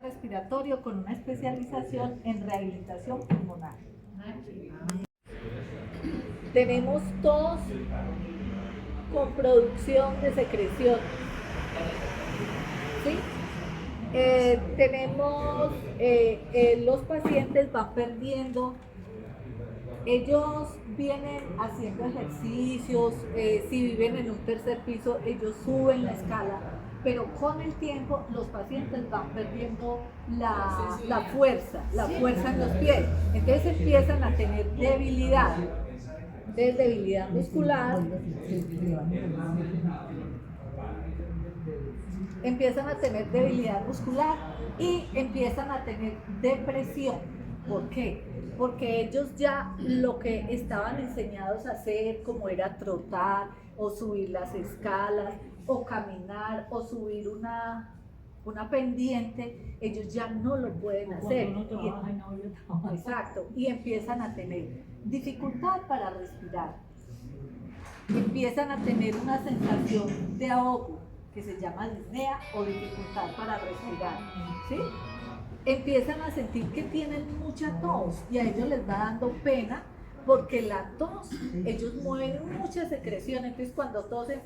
respiratorio con una especialización en rehabilitación pulmonar. Tenemos tos con producción de secreción, ¿sí? Los pacientes van perdiendo, ellos vienen haciendo ejercicios, si viven en un tercer piso, ellos suben la escala, pero con el tiempo los pacientes van perdiendo la fuerza en los pies, entonces empiezan a tener debilidad. Entonces, debilidad muscular, empiezan a tener debilidad muscular y empiezan a tener depresión. ¿Por qué? Porque ellos ya lo que estaban enseñados a hacer, como era trotar o subir las escalas o caminar o subir una pendiente, ellos ya no lo pueden hacer. Exacto, y empiezan a tener dificultad para respirar, empiezan a tener una sensación de ahogo que se llama disnea o dificultad para respirar, ¿sí? Empiezan a sentir que tienen mucha tos y a ellos les va dando pena porque la tos, ellos mueven muchas secreciones, entonces cuando tosen,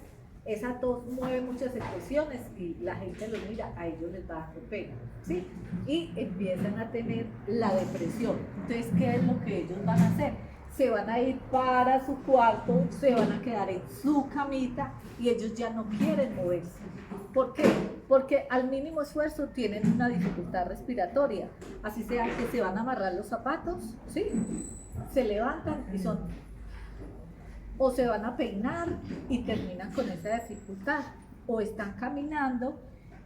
esa tos mueve muchas secreciones y la gente los mira, a ellos les va dando pena, ¿sí? Y empiezan a tener la depresión. Entonces, ¿qué es lo que ellos van a hacer? Se van a ir para su cuarto, se van a quedar en su camita y ellos ya no quieren moverse. ¿Por qué? Porque al mínimo esfuerzo tienen una dificultad respiratoria, así sea que se van a amarrar los zapatos, ¿sí? Se levantan y son, o se van a peinar y terminan con esa dificultad, o están caminando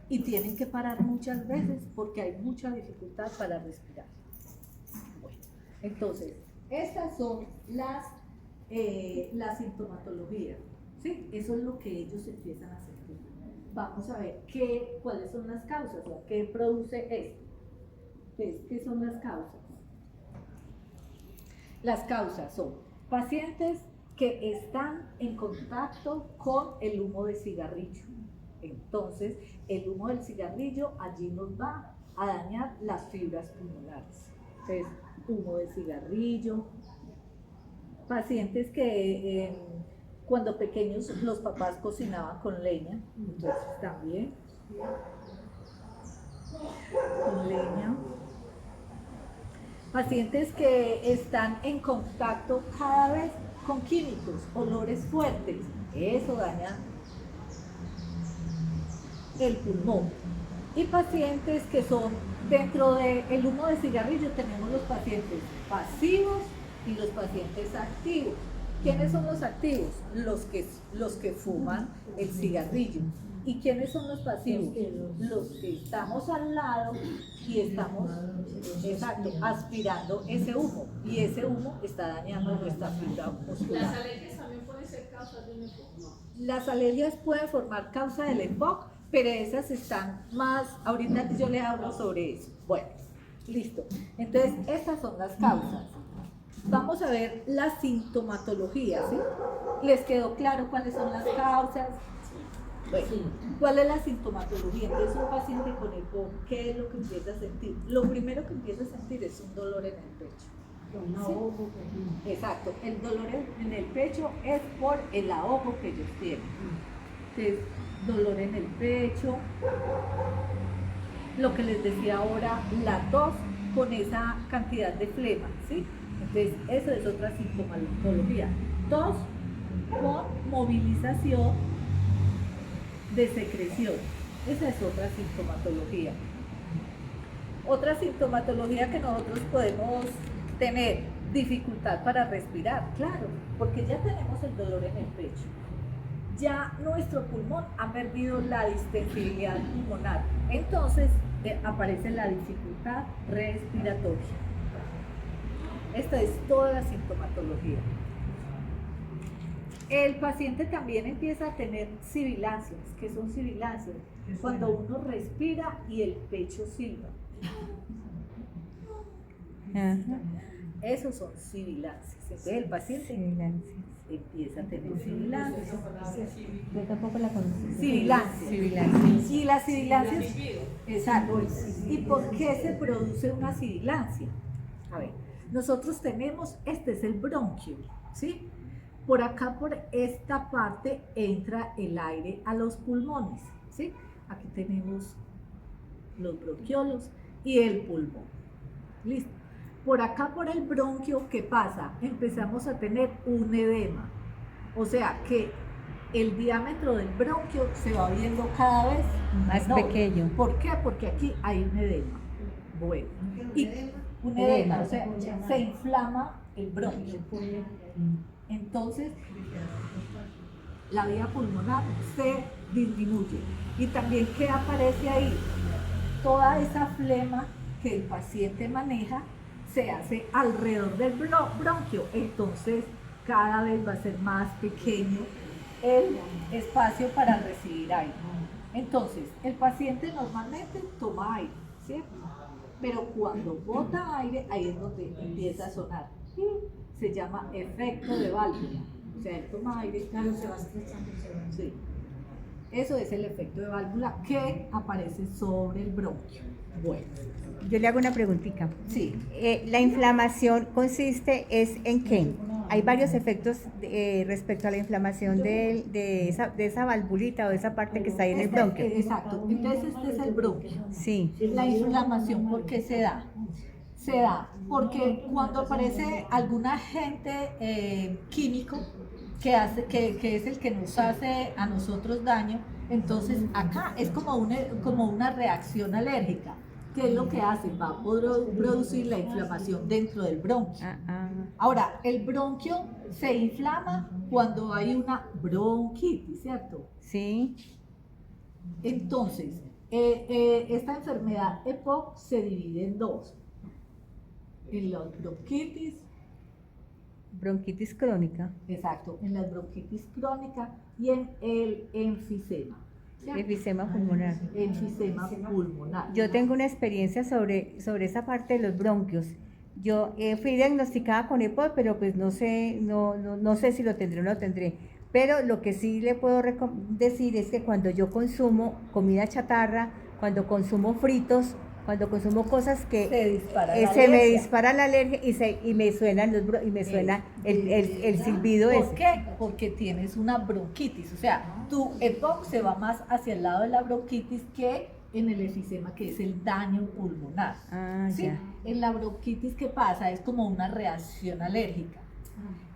y tienen que parar muchas veces porque hay mucha dificultad para respirar. Bueno, entonces, estas son las sintomatologías, ¿sí? Eso es lo que ellos empiezan a sentir. Vamos a ver cuáles son las causas, o qué produce esto. Entonces, ¿qué son las causas? Las causas son pacientes que están en contacto con el humo de cigarrillo. Entonces, el humo del cigarrillo allí nos va a dañar las fibras pulmonares. Entonces, humo de cigarrillo. Pacientes que cuando pequeños los papás cocinaban con leña, entonces también con leña. Pacientes que están en contacto cada vez con químicos, olores fuertes, eso daña el pulmón. Y pacientes que son, dentro del humo de cigarrillo tenemos los pacientes pasivos y los pacientes activos. ¿Quiénes son los activos? Los que fuman el cigarrillo. ¿Y quiénes son los pasivos? Los que estamos al lado y estamos, exacto, aspirando ese humo. Y ese humo está dañando nuestra fibra muscular. ¿Las alergias también pueden ser causas de un EPOC? No. Las alergias pueden formar causa del EPOC, pero esas están más, ahorita yo le hablo sobre eso. Bueno, listo. Entonces, estas son las causas. Vamos a ver la sintomatología, ¿sí? ¿Les quedó claro cuáles son las causas? Bueno, ¿cuál es la sintomatología? Entonces, un paciente con EPOC, ¿qué es lo que empieza a sentir? Lo primero que empieza a sentir es un dolor en el pecho. Un ahogo. ¿Sí? Exacto, el dolor en el pecho es por el ahogo que ellos tienen. Entonces, dolor en el pecho, lo que les decía ahora, la tos con esa cantidad de flema, ¿sí? Entonces, eso es otra sintomatología. Tos con movilización de secreción. Esa es otra sintomatología. Otra sintomatología que nosotros podemos tener, dificultad para respirar, claro, porque ya tenemos el dolor en el pecho. Ya nuestro pulmón ha perdido la distensibilidad pulmonar. Entonces, aparece la dificultad respiratoria. Esta es toda la sintomatología. El paciente también empieza a tener sibilancias. ¿Qué son sibilancias? Cuando uno respira y el pecho silba. Esos son sibilancias. Entonces el paciente empieza a tener sibilancia. Yo tampoco la conocí. Sibilancia. Sibilancia. Y la sibilancia, exacto. ¿Y por qué se produce una sibilancia? A ver, nosotros tenemos, este es el bronquio, ¿sí? Por acá, por esta parte, entra el aire a los pulmones, ¿sí? Aquí tenemos los bronquiolos y el pulmón. Listo. Por acá, por el bronquio, ¿qué pasa? Empezamos a tener un edema. O sea que el diámetro del bronquio se va viendo cada vez Más menor. pequeño. ¿Por qué? Porque aquí hay un edema. Bueno, y un edema, o sea, se inflama el bronquio. Entonces, la vía pulmonar se disminuye. Y también, ¿qué aparece ahí? Toda esa flema que el paciente maneja se hace alrededor del bronquio. Entonces, cada vez va a ser más pequeño el espacio para recibir aire. Entonces, el paciente normalmente toma aire, ¿cierto? Pero cuando bota aire, ahí es donde empieza a sonar. Se llama efecto de válvula. O sea, él toma aire, claro, se va estrechando. Sí. Eso es el efecto de válvula que aparece sobre el bronquio. Bueno, Yo le hago una preguntita. sí. La inflamación consiste ¿en qué? Hay varios efectos respecto a la inflamación de esa valvulita o de esa parte que está ahí en el bronquio. Exacto. Entonces, este es el bronquio. Sí. La inflamación, ¿por qué se da? Se da porque cuando aparece algún agente químico que es el que nos hace a nosotros daño, entonces acá es como una reacción alérgica. ¿Qué es lo que hace? Va a producir la inflamación dentro del bronquio. Ahora, el bronquio se inflama cuando hay una bronquitis, ¿cierto? Sí. Entonces, esta enfermedad EPOC se divide en dos. En la bronquitis, Bronquitis crónica. exacto, en la bronquitis crónica y en el enfisema. ¿Cierto? Enfisema pulmonar. Enfisema pulmonar. Yo tengo una experiencia sobre esa parte de los bronquios. Yo fui diagnosticada con EPOC, pero pues no sé si lo tendré o no lo tendré. Pero lo que sí le puedo decir es que cuando yo consumo comida chatarra, cuando consumo fritos, cuando consumo cosas que se me dispara la alergia y me suenan el silbido ese. ¿Por qué? Porque tienes una bronquitis, o sea, tu EPOC se va más hacia el lado de la bronquitis que en el enfisema, que es el daño pulmonar. ¿Sí? Ya. En la bronquitis, ¿qué pasa? Es como una reacción alérgica.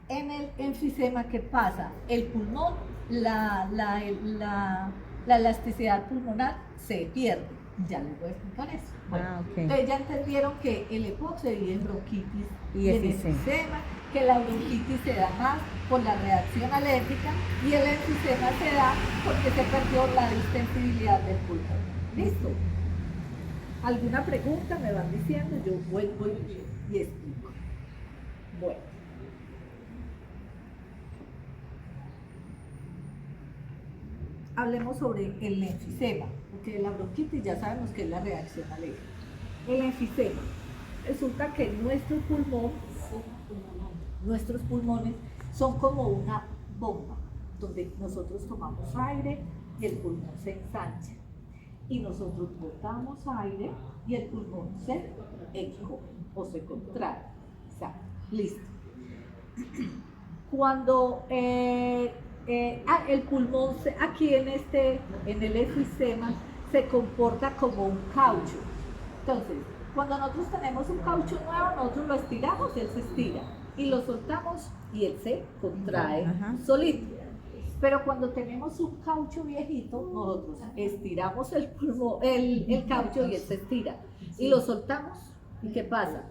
En el enfisema, ¿qué pasa? El pulmón, la elasticidad pulmonar se pierde. Ya les voy a explicar eso. Bueno, Okay. entonces ya entendieron que el EPOC se divide en bronquitis Y en enfisema. enfisema, que la bronquitis se da más por la reacción alérgica y el enfisema se da porque se perdió la distensibilidad del pulmón. ¿Listo? ¿Alguna pregunta? Me van diciendo, yo vuelvo y explico. Bueno. Hablemos sobre el enfisema, porque la bronquitis ya sabemos que es la reacción alérgica. El enfisema, resulta que nuestros pulmones son como una bomba, donde nosotros tomamos aire y el pulmón se ensancha. Y nosotros botamos aire y el pulmón se encoge o se contrae. Exacto. Listo. Cuando el pulmón aquí en el enfisema se comporta como un caucho. Entonces, cuando nosotros tenemos un caucho nuevo, nosotros lo estiramos, él se estira y lo soltamos y él se contrae solito. Pero cuando tenemos un caucho viejito, nosotros estiramos el caucho y él se estira y lo soltamos. ¿Y qué pasa?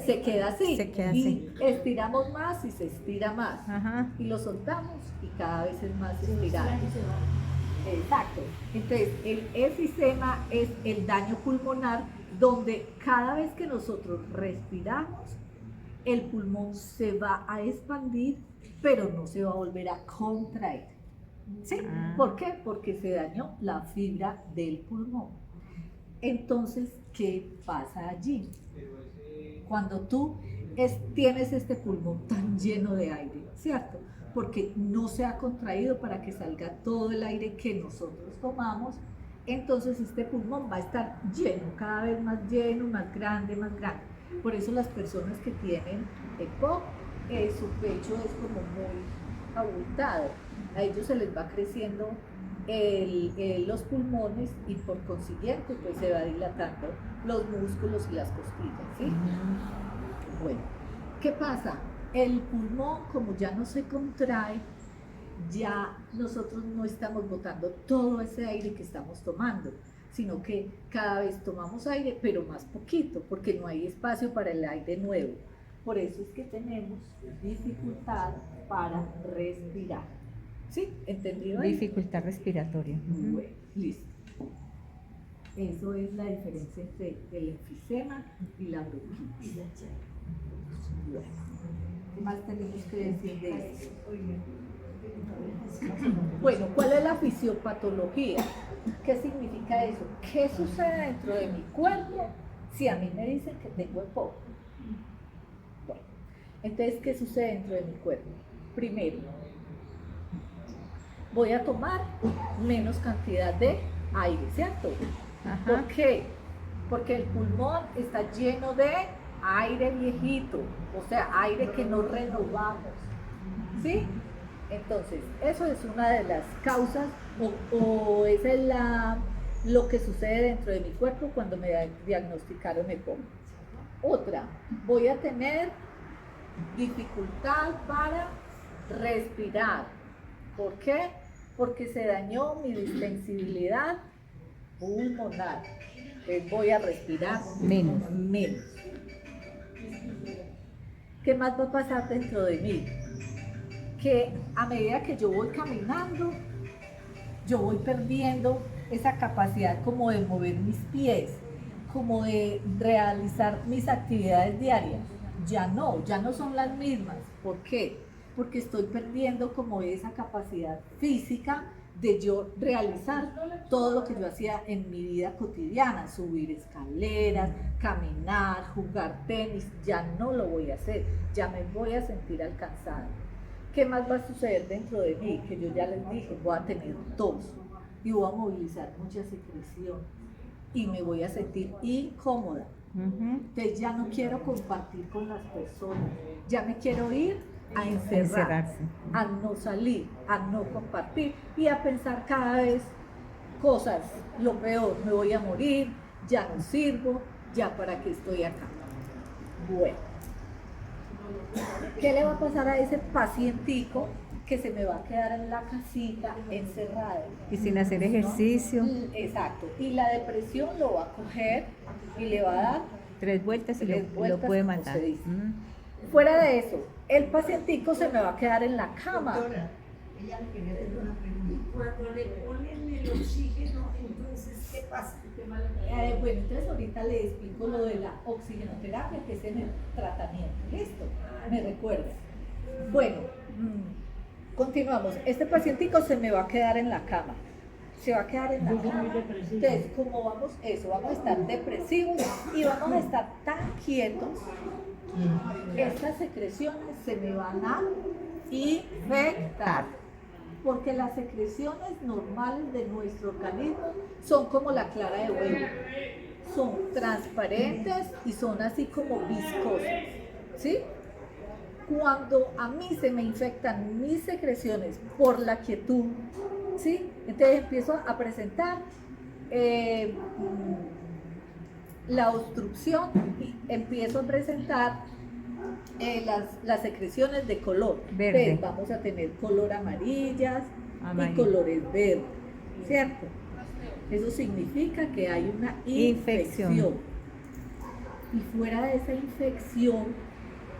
Se queda así. Y estiramos más y se estira más. Y lo soltamos y cada vez es más estirado. Exacto. Entonces, el enfisema es el daño pulmonar donde cada vez que nosotros respiramos, el pulmón se va a expandir, pero no se va a volver a contraer. ¿Sí? ¿Por qué? Porque se dañó la fibra del pulmón. Entonces, ¿qué pasa allí? Cuando tú tienes este pulmón tan lleno de aire, ¿cierto? Porque no se ha contraído para que salga todo el aire que nosotros tomamos. Entonces este pulmón va a estar lleno, cada vez más lleno, más grande, más grande. Por eso las personas que tienen EPOC, su pecho es como muy abultado. A ellos se les va creciendo los pulmones y por consiguiente pues se va dilatando los músculos y las costillas, ¿sí? Bueno, ¿qué pasa? El pulmón, como ya no se contrae, ya nosotros no estamos botando todo ese aire que estamos tomando, sino que cada vez tomamos aire, pero más poquito, porque no hay espacio para el aire nuevo. Por eso es que tenemos dificultad para respirar. ¿Sí? ¿Entendido? Dificultad respiratoria. Bueno, listo. Eso es la diferencia entre el enfisema y la bronquitis. Bueno, ¿qué más tenemos que decir de eso? Bueno, ¿cuál es la fisiopatología? ¿Qué significa eso? ¿Qué sucede dentro de mi cuerpo si a mí me dicen que tengo EPOC? Bueno, entonces, ¿qué sucede dentro de mi cuerpo? Primero, voy a tomar menos cantidad de aire, ¿cierto? Ajá. ¿Por qué? Porque el pulmón está lleno de aire viejito, o sea, aire que no renovamos, ¿sí? Entonces, eso es una de las causas o esa es lo que sucede dentro de mi cuerpo cuando me diagnosticaron EPOC. Otra, voy a tener dificultad para respirar. ¿Por qué? Porque se dañó mi distensibilidad pulmonar. Entonces voy a respirar menos. ¿Qué más va a pasar dentro de mí? Que a medida que yo voy caminando, yo voy perdiendo esa capacidad como de mover mis pies, como de realizar mis actividades diarias. Ya no son las mismas. ¿Por qué? Porque estoy perdiendo como esa capacidad física de yo realizar todo lo que yo hacía en mi vida cotidiana, subir escaleras, caminar, jugar tenis, ya no lo voy a hacer, ya me voy a sentir alcanzada. ¿Qué más va a suceder dentro de mí? Que yo ya les dije, voy a tener tos y voy a movilizar mucha secreción y me voy a sentir incómoda. Entonces ya no quiero compartir con las personas, ya me quiero ir a encerrarse, a no salir, a no compartir y a pensar cada vez cosas, lo peor, me voy a morir, ya no sirvo, ya para qué estoy acá. Bueno, ¿qué le va a pasar a ese pacientico que se me va a quedar en la casita encerrado? Y sin hacer ejercicio. Exacto, y la depresión lo va a coger y le va a dar 3 vueltas y tres lo vueltas, puede como matar. se dice. Fuera de eso, el pacientico se me va a quedar en la cama. Cuando le ponen el oxígeno, entonces, ¿qué pasa? Bueno, entonces ahorita le explico lo de la oxigenoterapia, que es en el tratamiento. ¿Listo? ¿Me recuerda? Bueno, continuamos. Este pacientico se me va a quedar en la cama. Se va a quedar en la cama. Entonces, como vamos a estar depresivos y vamos a estar tan quietos, estas secreciones se me van a infectar. Porque las secreciones normales de nuestro organismo son como la clara de huevo. Son transparentes y son así como viscosas. ¿Sí? Cuando a mí se me infectan mis secreciones por la quietud, ¿sí? Entonces empiezo a presentar la obstrucción y empiezo a presentar las secreciones de color verde. Entonces, vamos a tener color amarillas Amarillo. y colores verdes, ¿cierto? Eso significa que hay una infección. Y fuera de esa infección,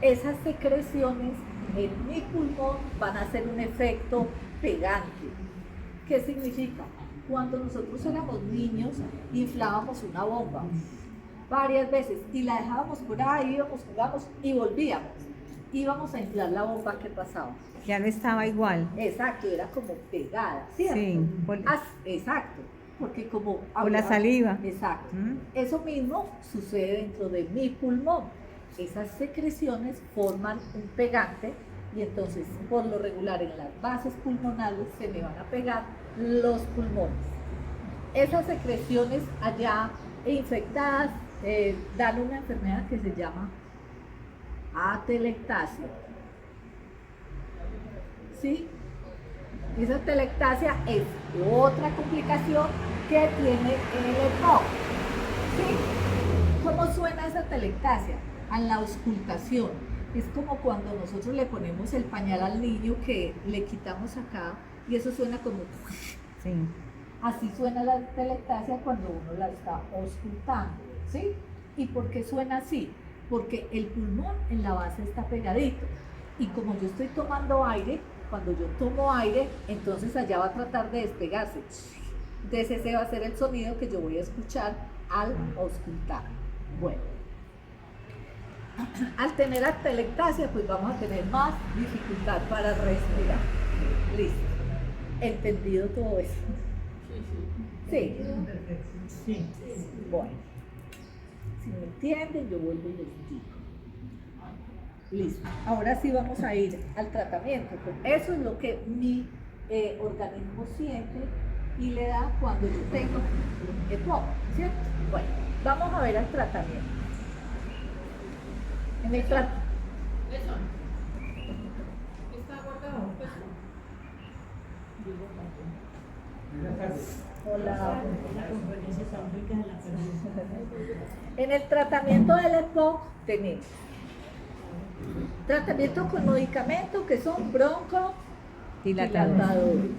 esas secreciones en mi pulmón van a hacer un efecto pegante. ¿Qué significa? Cuando nosotros éramos niños, inflábamos una bomba varias veces y la dejábamos por ahí, jugamos y volvíamos. Íbamos a inflar la bomba, ¿qué pasaba? Ya no estaba igual. Exacto, era como pegada, ¿cierto? Sí. Exacto, porque como... Por la saliva. Exacto. Eso mismo sucede dentro de mi pulmón. esas secreciones forman un pegante y entonces por lo regular en las bases pulmonales se me van a pegar los pulmones. Esas secreciones allá infectadas dan una enfermedad que se llama atelectasia. ¿Sí? Esa atelectasia es otra complicación que tiene el EPOC. ¿Sí? ¿Cómo suena esa atelectasia? A la auscultación. Es como cuando nosotros le ponemos el pañal al niño que le quitamos acá y eso suena como... Sí. Así suena la atelectasia cuando uno la está auscultando, ¿sí? ¿Y por qué suena así? Porque el pulmón en la base está pegadito y como yo estoy tomando aire, cuando yo tomo aire, entonces allá va a tratar de despegarse. Entonces ese va a ser el sonido que yo voy a escuchar al auscultar. Bueno, al tener atelectasia, pues vamos a tener más dificultad para respirar. Listo. ¿Entendido todo eso? Sí. Sí. Bueno, si me entienden, yo vuelvo y les digo. Listo. Ahora sí vamos a ir al tratamiento. Pues eso es lo que mi organismo siente y le da cuando yo tengo EPOC, ¿cierto? Bueno, vamos a ver al tratamiento. En el tratamiento. Está guardado, pues. Hola. La conferencia está rica de la persona. En el tratamiento del EPOC tenemos tratamiento con medicamentos que son broncodilatadores.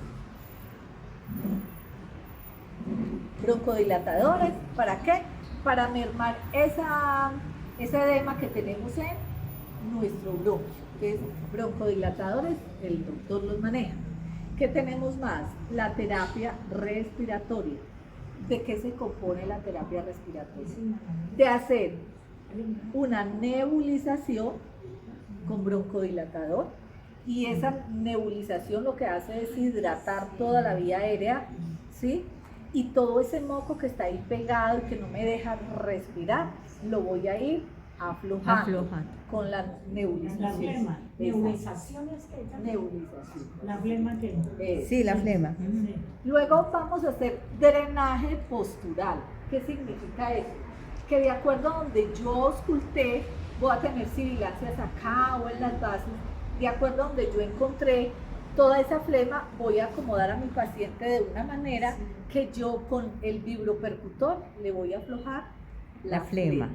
Broncodilatadores, ¿para qué? Para mermar ese edema que tenemos en nuestro bronquio. Entonces, broncodilatadores, el doctor los maneja. ¿Qué tenemos más? La terapia respiratoria. ¿De qué se compone la terapia respiratoria? De hacer una nebulización con broncodilatador y esa nebulización lo que hace es hidratar toda la vía aérea, ¿sí? Y todo ese moco que está ahí pegado y que no me deja respirar, lo voy a ir aflojando con la nebulización. La flema. Exacto. Nebulización es que ella- Nebulización. La flema que... Sí, la flema. Sí. Luego vamos a hacer drenaje postural. ¿Qué significa eso? Que de acuerdo a donde yo ausculté, voy a tener sibilancias acá o en las bases. De acuerdo a donde yo encontré toda esa flema, voy a acomodar a mi paciente de una manera que yo con el vibropercutor le voy a aflojar La flema.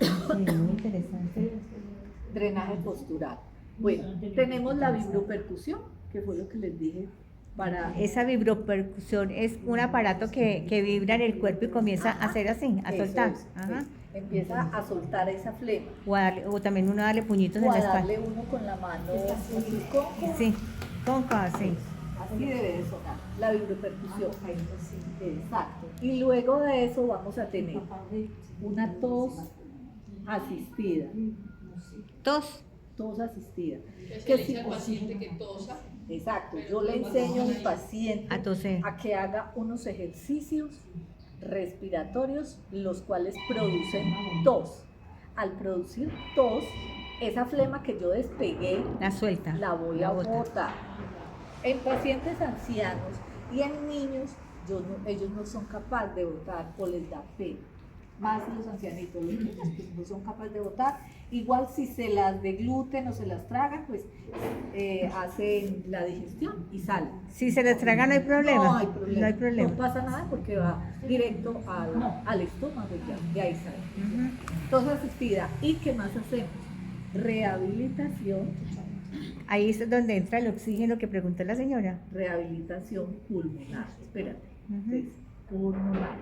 Sí, muy interesante. Drenaje postural. Bueno, tenemos la vibropercusión, que fue lo que les dije para... Esa vibropercusión es un aparato que vibra en el cuerpo y comienza a hacer así, a Eso soltar. es, Ajá. empieza a soltar esa flema. O también uno darle puñitos O en a la espalda. darle uno con la mano así, con- Sí, cóncava, sí. así debe de sonar, la vibropercusión. Exacto. Y luego de eso vamos a tener una tos asistida. Tos. Tos asistida. Que se Que le si dice al paciente que tosa. Exacto, yo le enseño a mi paciente A toser. a que haga unos ejercicios respiratorios, los cuales producen tos. Al producir tos, esa flema que yo despegué, La suelta. la voy a bota. botar. En pacientes ancianos y en niños, ellos no son capaces de botar o les da pena. Más los ancianitos, los niños pues, no son capaces de botar. Igual si se las degluten o se las tragan, pues hacen la digestión y salen. Si se les traga no hay problema. No hay problema. No hay problema. No pasa nada porque va directo al estómago y ya, de ahí sale. Ujú. Tos asistida. ¿Y qué más hacemos? Rehabilitación, Ahí es donde entra el oxígeno que preguntó la señora. rehabilitación pulmonar. Espérate, Ujú. entonces, pulmonar.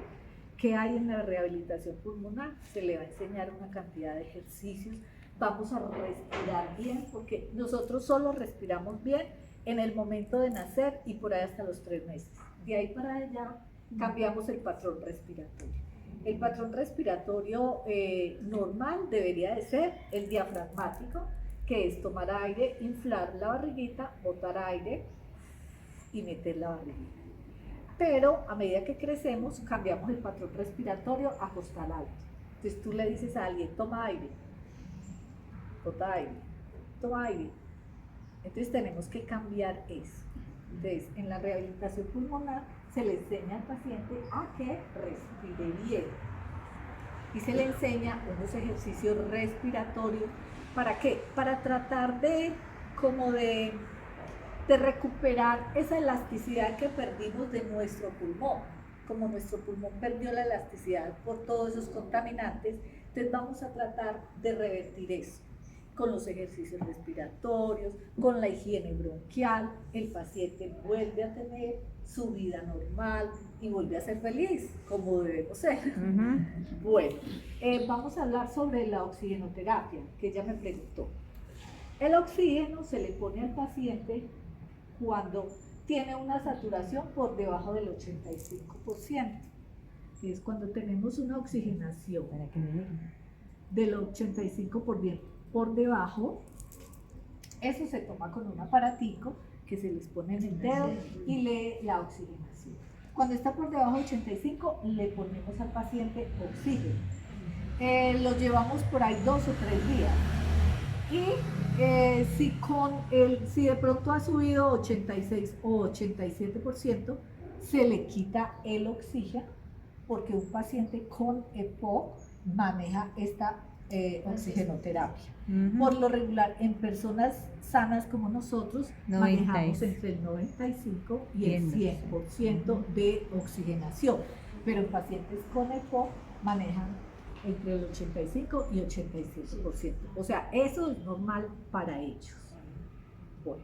¿Qué hay en la rehabilitación pulmonar? Se le va a enseñar una cantidad de ejercicios. Vamos a respirar bien porque nosotros solo respiramos bien en el momento de nacer y por ahí hasta los 3 meses. De ahí para allá cambiamos el patrón respiratorio. El patrón respiratorio normal debería de ser el diafragmático, que es tomar aire, inflar la barriguita, botar aire y meter la barriguita. Pero a medida que crecemos, cambiamos el patrón respiratorio a costal alto. Entonces tú le dices a alguien, toma aire, bota aire, toma aire. Entonces tenemos que cambiar eso. Entonces, en la rehabilitación pulmonar se le enseña al paciente a que respire bien. Y se le enseña unos ejercicios respiratorios. ¿Para qué? Para tratar de recuperar esa elasticidad que perdimos de nuestro pulmón. Como nuestro pulmón perdió la elasticidad por todos esos contaminantes, entonces vamos a tratar de revertir eso con los ejercicios respiratorios, con la higiene bronquial. El paciente vuelve a tener su vida normal y vuelve a ser feliz, como debemos ser. Bueno, vamos a hablar sobre la oxigenoterapia, que ella me preguntó. El oxígeno se le pone al paciente cuando tiene una saturación por debajo del 85%. Es cuando tenemos una oxigenación del 85% por debajo, eso se toma con un aparatico que se les pone en el dedo y lee la oxigenación. Cuando está por debajo de 85, le ponemos al paciente oxígeno. Lo llevamos por ahí 2 o 3 días. Y si de pronto ha subido 86 o 87%, se le quita el oxígeno, porque un paciente con EPOC maneja esta oxigenoterapia. Por lo regular, en personas sanas como nosotros, manejamos entre el 95 y el 100% de oxigenación, pero en pacientes con EPOC manejan entre el 85 y 87%. O sea, eso es normal para ellos. Bueno,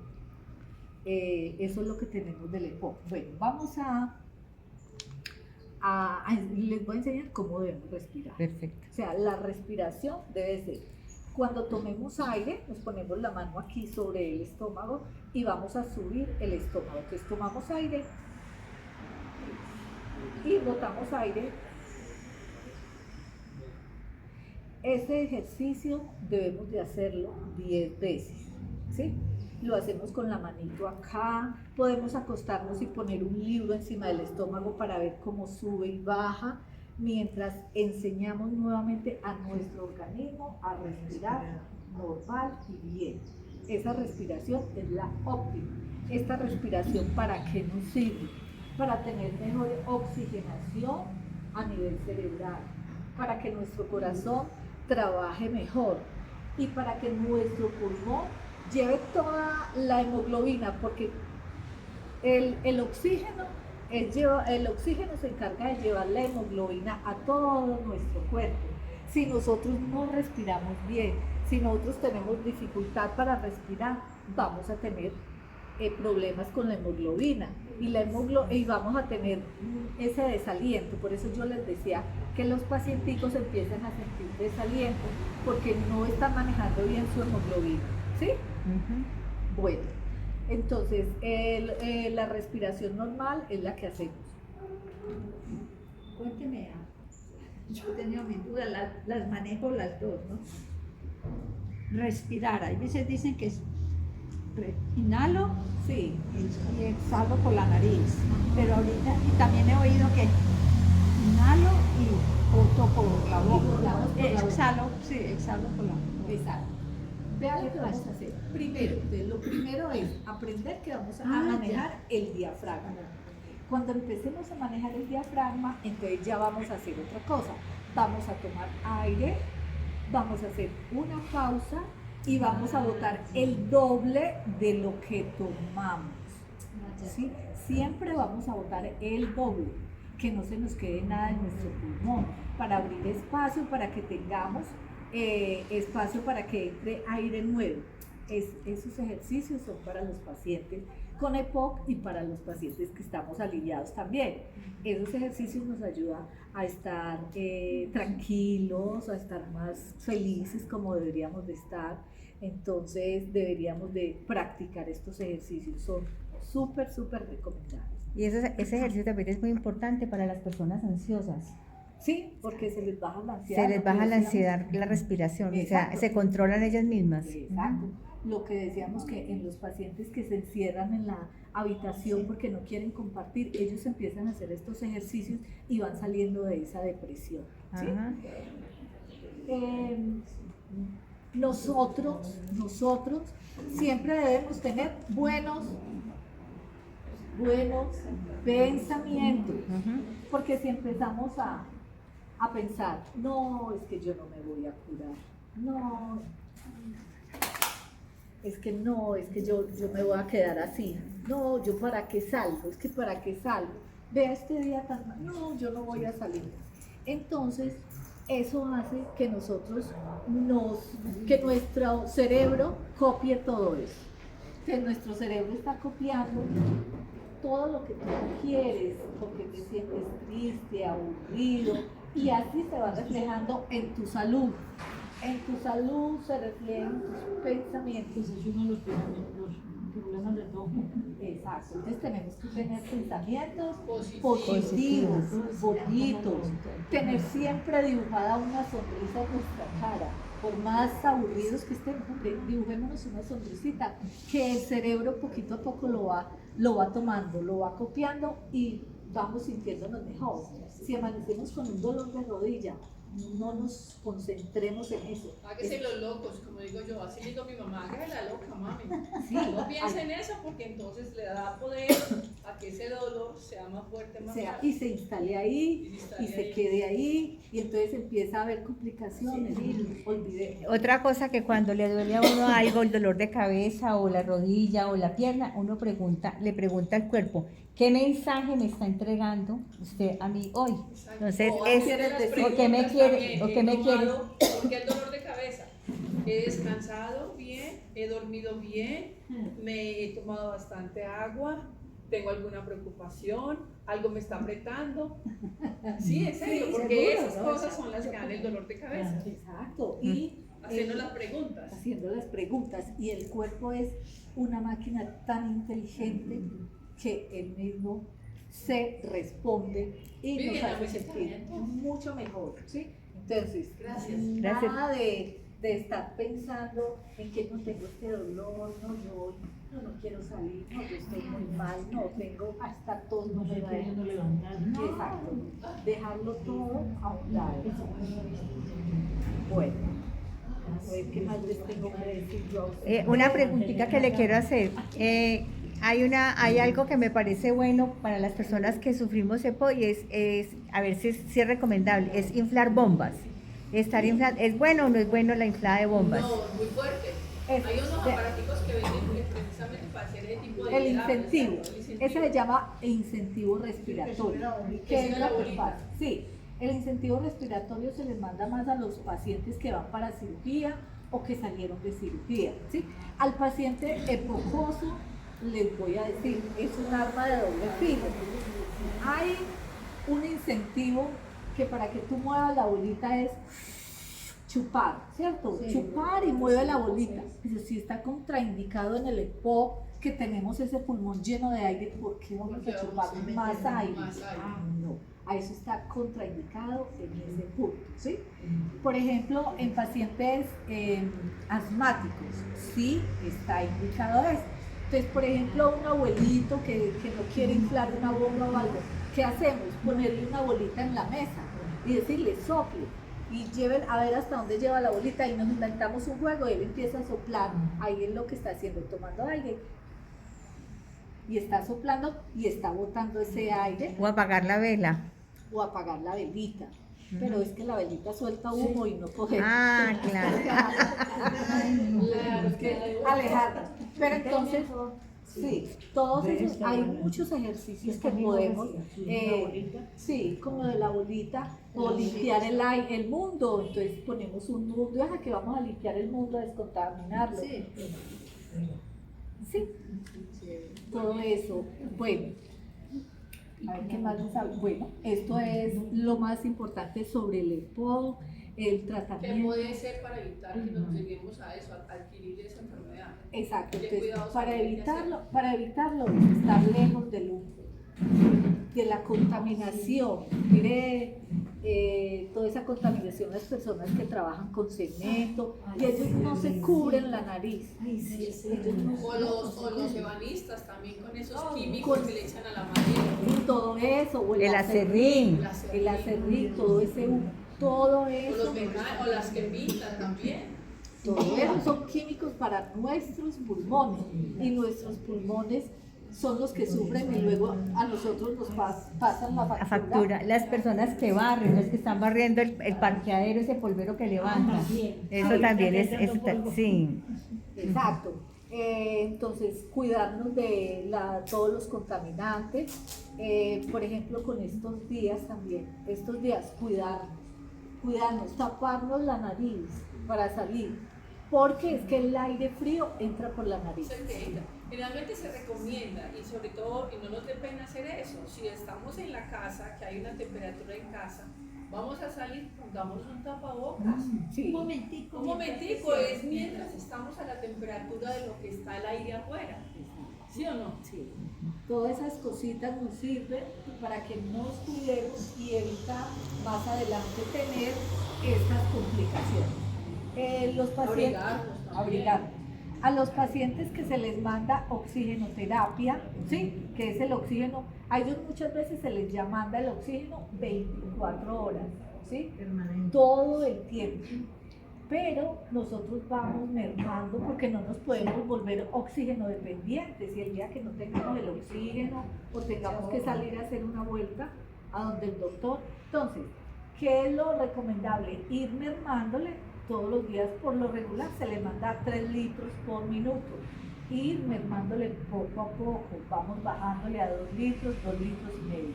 eso es lo que tenemos del EPOC. Bueno, vamos les voy a enseñar cómo debemos respirar. Perfecto. O sea, la respiración debe ser, cuando tomemos aire, nos ponemos la mano aquí sobre el estómago y vamos a subir el estómago. Entonces tomamos aire y botamos aire. Ese ejercicio debemos de hacerlo 10 veces, ¿sí? Lo hacemos con la manito acá, podemos acostarnos y poner un libro encima del estómago para ver cómo sube y baja, mientras enseñamos nuevamente a nuestro organismo a respirar normal y bien. Esa respiración es la óptima. Esta respiración, ¿para qué nos sirve? Para tener mejor oxigenación a nivel cerebral, para que nuestro corazón trabaje mejor y para que nuestro pulmón lleve toda la hemoglobina, porque el oxígeno se encarga de llevar la hemoglobina a todo nuestro cuerpo. Si nosotros no respiramos bien, si nosotros tenemos dificultad para respirar, vamos a tener problemas con la hemoglobina y vamos a tener ese desaliento. Por eso yo les decía que los pacienticos empiezan a sentir desaliento porque no están manejando bien su hemoglobina, ¿sí? Bueno, entonces la respiración normal es la que hacemos. Cuénteme, yo tenía mi duda, las manejo las dos, ¿no? Respirar, hay veces dicen que es inhalo, Sí, y exhalo por la nariz, pero ahorita, y también he oído que inhalo y boto por la boca. Exhalo por la boca. exacto. Vean lo que vamos a hacer. Primero, entonces, lo primero es aprender que vamos a manejar el diafragma. Cuando empecemos a manejar el diafragma, entonces ya vamos a hacer otra cosa. Vamos a tomar aire, vamos a hacer una pausa y vamos a botar el doble de lo que tomamos, ¿sí? Siempre vamos a botar el doble, que no se nos quede nada en nuestro pulmón, para abrir espacio, para que tengamos espacio para que entre aire nuevo. Esos ejercicios son para los pacientes con EPOC y para los pacientes que estamos aliviados también. Esos ejercicios nos ayudan a estar tranquilos, a estar más felices como deberíamos de estar. Entonces deberíamos de practicar estos ejercicios, son súper recomendables. Y ese ejercicio también es muy importante para las personas ansiosas. Sí, porque se les baja la ansiedad. Se les baja la ansiedad, la respiración, o sea, se controlan ellas mismas. Exacto. lo que decíamos que en los pacientes que se encierran en la habitación porque no quieren compartir, ellos empiezan a hacer estos ejercicios y van saliendo de esa depresión. ¿Sí? Ajá. Nosotros siempre debemos tener buenos pensamientos, porque si empezamos a pensar, no, es que yo no me voy a curar, no, es que no, es que yo me voy a quedar así, no, yo para qué salgo, es que para qué salgo, vea este día tan mal, no, yo no voy a salir. Entonces, eso hace que que nuestro cerebro copie todo eso, que nuestro cerebro está copiando todo lo que tú no quieres, porque te sientes triste, aburrido, y así se va reflejando en tu salud. En tu salud se reflejan tus pensamientos. Es uno de los problemas de todo. Exacto, entonces tenemos que tener pensamientos Positivos. positivos, bonitos, tener siempre dibujada una sonrisa en nuestra cara. Por más aburridos que estemos, dibujémonos una sonrisita, que el cerebro poquito a poco lo va tomando, lo va copiando y vamos sintiéndonos mejor. Si amanecemos con un dolor de rodilla, no nos concentremos en eso. Hágase los locos, como digo yo, así digo mi mamá, hágase la loca, mami. Sí, No piense en eso porque entonces le da poder a que ese dolor sea más fuerte, más fuerte. y se instale ahí, y se quede ahí, y entonces empieza a haber complicaciones. Olvidemos. Otra cosa que cuando le duele a uno algo, el dolor de cabeza o la rodilla o la pierna, uno le pregunta al cuerpo, ¿qué mensaje me está entregando usted a mí hoy? Entonces, ¿o qué me quiere? ¿O qué me quiere? Porque el dolor de cabeza, he descansado bien, he dormido bien, me he tomado bastante agua, tengo alguna preocupación, algo me está apretando. Sí, en serio, porque seguro, esas ¿no? cosas son las que dan el dolor de cabeza. Exacto, y Haciendo las preguntas. haciendo las preguntas, y el cuerpo es una máquina tan inteligente que él mismo se responde y Muy nos bien, hace pues, sentir está mucho mejor, ¿sí? Entonces, Gracias. nada de estar pensando en que no tengo este dolor, no quiero salir, no, yo estoy muy mal, no tengo hasta tos, no me estoy da. queriendo levantar. Exacto, dejarlo todo a un lado. Bueno, a ver qué más les tengo que decir yo. Una preguntita que le quiero hacer. Hay algo que me parece bueno para las personas que sufrimos EPO y es a ver si es recomendable, es inflar bombas. Estar inflando, ¿es bueno o no es bueno la inflada de bombas? No, muy fuerte. Hay unos aparaticos que venden precisamente para hacer ese tipo de El terapias, incentivo, ¿no? El incentivo. ese se llama incentivo respiratorio. ¿Qué es lo que pasa? Sí, el incentivo respiratorio se les manda más a los pacientes que van para cirugía o que salieron de cirugía, ¿sí? Al paciente epojoso les voy a decir, es un arma de doble filo. Hay un incentivo que para que tú muevas la bolita es chupar, ¿cierto? Sí. Chupar y mueve la bolita. Pero si está contraindicado en el EPOC, que tenemos ese pulmón lleno de aire, ¿por qué vamos Porque a vamos chupar a meter más aire? más aire. No, a eso está contraindicado en ese punto, ¿sí? Por ejemplo, en pacientes asmáticos, sí está indicado eso. Entonces, por ejemplo, un abuelito que no quiere inflar una bomba o algo, ¿qué hacemos? Ponerle una bolita en la mesa y decirle sople y lleven a ver hasta dónde lleva la bolita y nos inventamos un juego y él empieza a soplar, ahí es lo que está haciendo, tomando aire y está soplando y está botando ese aire O apagar la vela. o apagar la velita. Pero es que la velita suelta humo y no coge. Ah, claro. Claro, es que alejarnos. Pero entonces, sí, todos esos, hay muchos ejercicios que podemos, sí, como de la bolita, o limpiar el mundo. Entonces ponemos un mundo, que vamos a limpiar el mundo, a descontaminarlo. Sí, todo eso. Bueno, a ver qué más les hablo. Bueno, esto es lo más importante sobre el EPO, el ¿Qué tratamiento. puede ser para evitar que nos lleguemos a eso, a adquirir esa enfermedad? Exacto, ¿Qué entonces cuidados para habría que evitarlo es estar lejos de la contaminación. Mire, toda esa contaminación, las personas que trabajan con cemento, y ellos no se cubren la nariz. Ellos no se- O los ebanistas también con esos químicos que le echan a la madera. y todo eso, o El acerrín. el acerrín, todo ese humo, todo O, eso, o las que pintan también. todo eso son químicos para nuestros pulmones, y nuestros pulmones son los que sufren, y luego a nosotros nos pasan la La factura, las personas que barren, los que están barriendo el parqueadero, ese polvero que levanta. Eso también es, sí. Exacto. Entonces, cuidarnos de todos los contaminantes. Por ejemplo, con estos días también, cuidarnos, taparnos la nariz para salir, porque es que el aire frío entra por la nariz. Es el que entra. Generalmente se recomienda, y sobre todo, y no nos dé pena hacer eso, si estamos en la casa, que hay una temperatura en casa, vamos a salir, pongámonos un tapabocas. Sí. Un momentico. Un momentico, es mientras estamos a la temperatura de lo que está el aire afuera. ¿Sí o no? Sí. Todas esas cositas nos sirven para que nos cuidemos y evitar más adelante tener estas complicaciones. Los pacientes, Abrigarnos también. abrigarnos. A los pacientes que se les manda oxigenoterapia, ¿sí? Que es el oxígeno, a ellos muchas veces se les ya manda el oxígeno 24 horas, ¿sí? Permanente. Todo el tiempo. Pero nosotros vamos mermando porque no nos podemos volver oxígeno dependientes, y el día que no tengamos el oxígeno o tengamos que salir a hacer una vuelta a donde el doctor. Entonces, ¿qué es lo recomendable? Ir mermándole todos los días. Por lo regular se le manda 3 litros por minuto. Ir mermándole poco a poco, vamos bajándole a 2 litros, 2 litros y medio.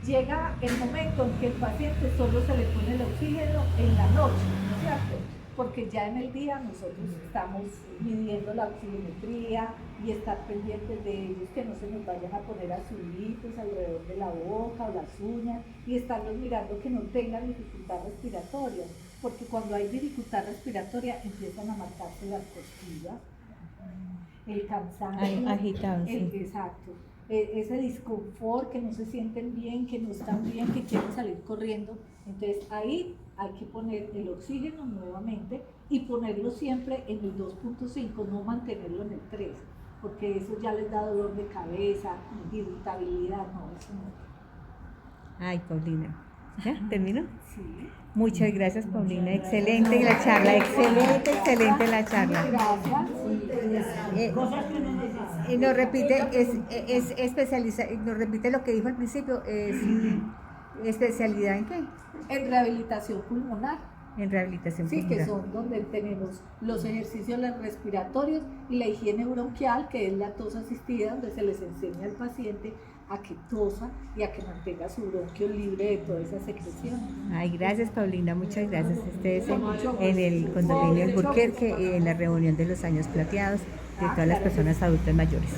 Llega el momento en que el paciente solo se le pone el oxígeno en la noche, ¿no es cierto? Porque ya en el día nosotros estamos midiendo la oximetría y estar pendientes de ellos, que no se nos vayan a poner azulitos alrededor de la boca o las uñas, y estarlos mirando que no tengan dificultad respiratoria, porque cuando hay dificultad respiratoria empiezan a marcarse las costillas, el cansancio, Agitados, sí. exacto. Ese disconfort, que no se sienten bien, que no están bien, que quieren salir corriendo. Entonces ahí hay que poner el oxígeno nuevamente y ponerlo siempre en el 2.5, no mantenerlo en el 3, porque eso ya les da dolor de cabeza, irritabilidad, no, eso no. Ay, Paulina. ¿Ya? ¿Terminó? Sí. Muchas gracias, Paulina. Excelente la charla, excelente la charla. Gracias. Cosas que no nos hacen. Nos repite, es especializa, nos repite lo que dijo al principio, es especialidad en qué? En rehabilitación pulmonar. En rehabilitación Sí, que pulmonar. son donde tenemos los ejercicios respiratorios y la higiene bronquial, que es la tos asistida, donde se les enseña al paciente a que tosa y a que mantenga su bronquio libre de todas esas secreciones. Ay, gracias, Paulina, muchas gracias. Ustedes en el condominio El Burquerque, en la reunión de los años plateados de todas las personas adultas mayores.